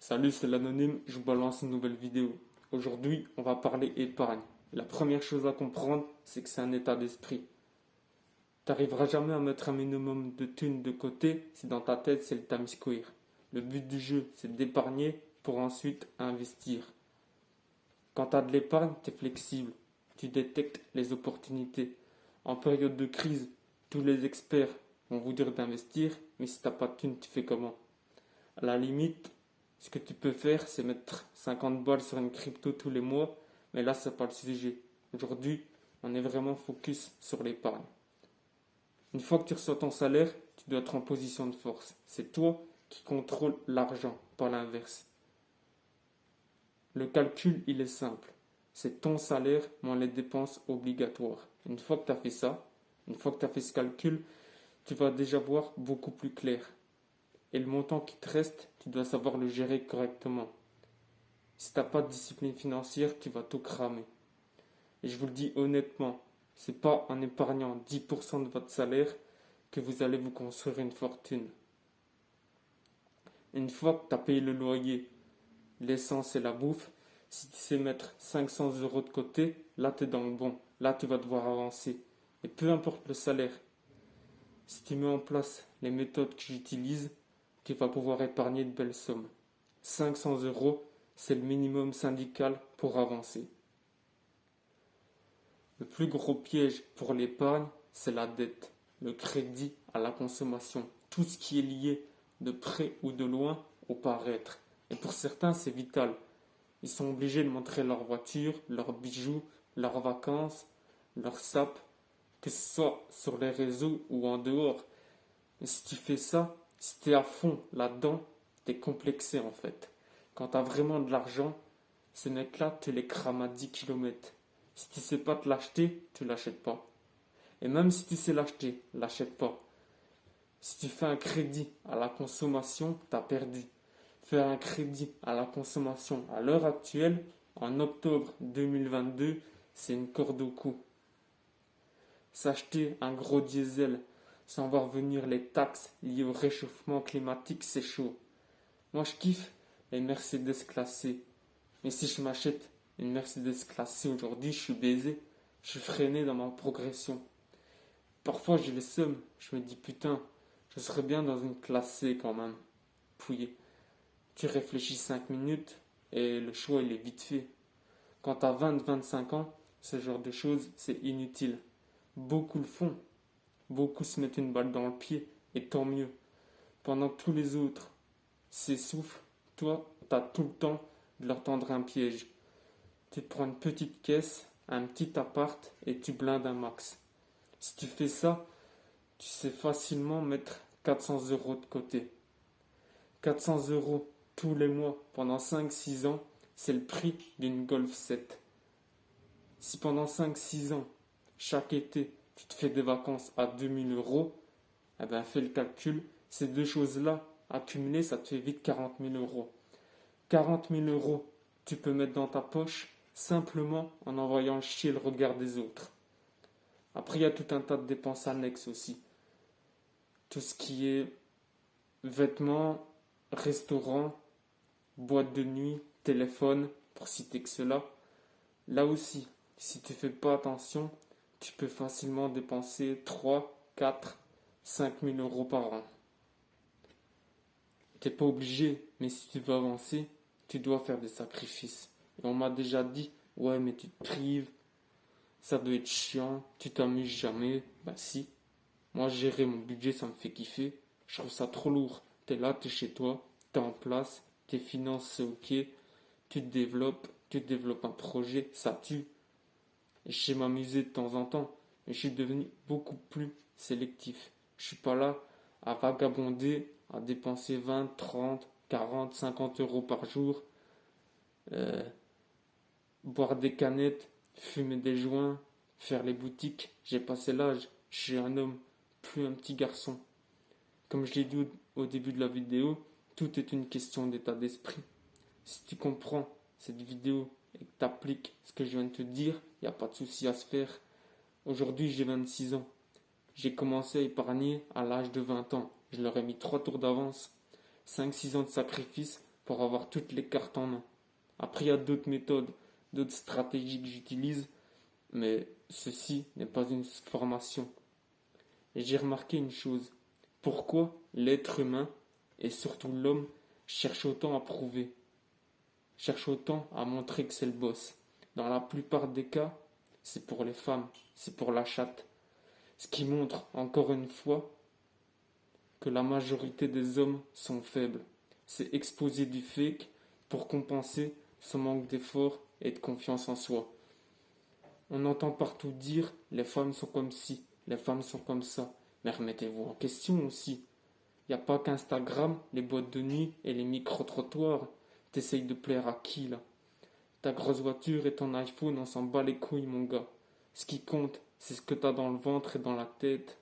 Salut, c'est l'anonyme, je vous balance une nouvelle vidéo. Aujourd'hui, on va parler épargne. La première chose à comprendre, c'est que c'est un état d'esprit. T'arriveras jamais à mettre un minimum de thunes de côté si dans ta tête c'est le Times Square. Le but du jeu, c'est d'épargner pour ensuite investir. Quand tu as de l'épargne, tu es flexible. Tu détectes les opportunités. En période de crise, tous les experts vont vous dire d'investir, mais si t'as pas de thunes, tu fais comment? À la limite, ce que tu peux faire, c'est mettre 50 balles sur une crypto tous les mois, mais là, c'est pas le sujet. Aujourd'hui, on est vraiment focus sur l'épargne. Une fois que tu reçois ton salaire, tu dois être en position de force. C'est toi qui contrôle l'argent, pas l'inverse. Le calcul, il est simple. C'est ton salaire moins les dépenses obligatoires. Une fois que tu as fait ça, une fois que tu as fait ce calcul, tu vas déjà voir beaucoup plus clair. Et le montant qui te reste, tu dois savoir le gérer correctement. Si tu n'as pas de discipline financière, tu vas tout cramer. Et je vous le dis honnêtement, c'est pas en épargnant 10% de votre salaire que vous allez vous construire une fortune. Une fois que tu as payé le loyer, l'essence et la bouffe, si tu sais mettre 500 euros de côté, là tu es dans le bon. Là tu vas devoir avancer. Et peu importe le salaire, si tu mets en place les méthodes que j'utilise, tu vas pouvoir épargner de belles sommes. 500 euros, c'est le minimum syndical pour avancer. Le plus gros piège pour l'épargne, c'est la dette, le crédit à la consommation, tout ce qui est lié de près ou de loin au paraître. Et pour certains, c'est vital. Ils sont obligés de montrer leur voiture, leurs bijoux, leurs vacances, leurs sapes, que ce soit sur les réseaux ou en dehors. Et si tu fais ça, si tu es à fond là-dedans, tu es complexé en fait. Quand tu as vraiment de l'argent, ces mecs-là, tu les crames à 10 km. Si tu sais pas te l'acheter, tu l'achètes pas. Et même si tu sais l'acheter, l'achète pas. Si tu fais un crédit à la consommation, tu as perdu. Faire un crédit à la consommation à l'heure actuelle, en octobre 2022, c'est une corde au cou. S'acheter un gros diesel sans voir venir les taxes liées au réchauffement climatique, c'est chaud. Moi, je kiffe les Mercedes classées. Mais si je m'achète une Mercedes classée aujourd'hui, je suis baisé. Je suis freiné dans ma progression. Parfois, j'ai le seum. Je me dis, putain, je serais bien dans une classée quand même. Puis, tu réfléchis 5 minutes et le choix, il est vite fait. Quand tu as 20-25 ans, ce genre de choses, c'est inutile. Beaucoup le font. Beaucoup se mettent une balle dans le pied. Et tant mieux. Pendant que tous les autres s'essoufflent, toi, tu as tout le temps de leur tendre un piège. Tu te prends une petite caisse, un petit appart et tu blindes un max. Si tu fais ça, tu sais facilement mettre 400 euros de côté. 400 euros tous les mois pendant 5-6 ans, c'est le prix d'une Golf 7. Si pendant 5-6 ans, chaque été, tu te fais des vacances à 2000 euros, eh ben fais le calcul, ces deux choses-là, accumulées, ça te fait vite 40 000 euros. 40 000 euros, tu peux mettre dans ta poche simplement en envoyant chier le regard des autres. Après, il y a tout un tas de dépenses annexes aussi. Tout ce qui est vêtements, restaurants, boîte de nuit, téléphone, pour citer que cela. Là aussi, si tu fais pas attention, tu peux facilement dépenser 3, 4, 5 000 euros par an. T'es pas obligé, mais si tu veux avancer, tu dois faire des sacrifices. Et on m'a déjà dit, ouais, mais tu te prives, ça doit être chiant, tu t'amuses jamais. Bah si, moi gérer mon budget, ça me fait kiffer. Je trouve ça trop lourd. T'es là, t'es chez toi, t'es en place, tes finances c'est ok, tu développes un projet, ça tue. Et je sais m'amuser de temps en temps, mais je suis devenu beaucoup plus sélectif. Je suis pas là à vagabonder, à dépenser 20, 30, 40, 50 euros par jour, euh, boire des canettes, fumer des joints, faire les boutiques. J'ai passé l'âge, je suis un homme, plus un petit garçon. Comme je l'ai dit au début de la vidéo, tout est une question d'état d'esprit. Si tu comprends cette vidéo et que tu appliques ce que je viens de te dire, il n'y a pas de souci à se faire. Aujourd'hui, j'ai 26 ans. J'ai commencé à épargner à l'âge de 20 ans. Je leur ai mis 3 tours d'avance. 5-6 ans de sacrifice pour avoir toutes les cartes en main. Après, il y a d'autres méthodes, d'autres stratégies que j'utilise, mais ceci n'est pas une formation. Et j'ai remarqué une chose. Pourquoi l'être humain, et surtout l'homme, cherche autant à prouver, cherche autant à montrer que c'est le boss? Dans la plupart des cas, c'est pour les femmes, c'est pour la chatte. Ce qui montre, encore une fois, que la majorité des hommes sont faibles. C'est exposer du fake pour compenser ce manque d'effort et de confiance en soi. On entend partout dire les femmes sont comme ci, les femmes sont comme ça. Mais remettez-vous en question aussi. Il n'y a pas qu'Instagram, les boîtes de nuit et les micro-trottoirs. T'essayes de plaire à qui là? Ta grosse voiture et ton iPhone, on s'en bat les couilles mon gars. Ce qui compte, c'est ce que t'as dans le ventre et dans la tête.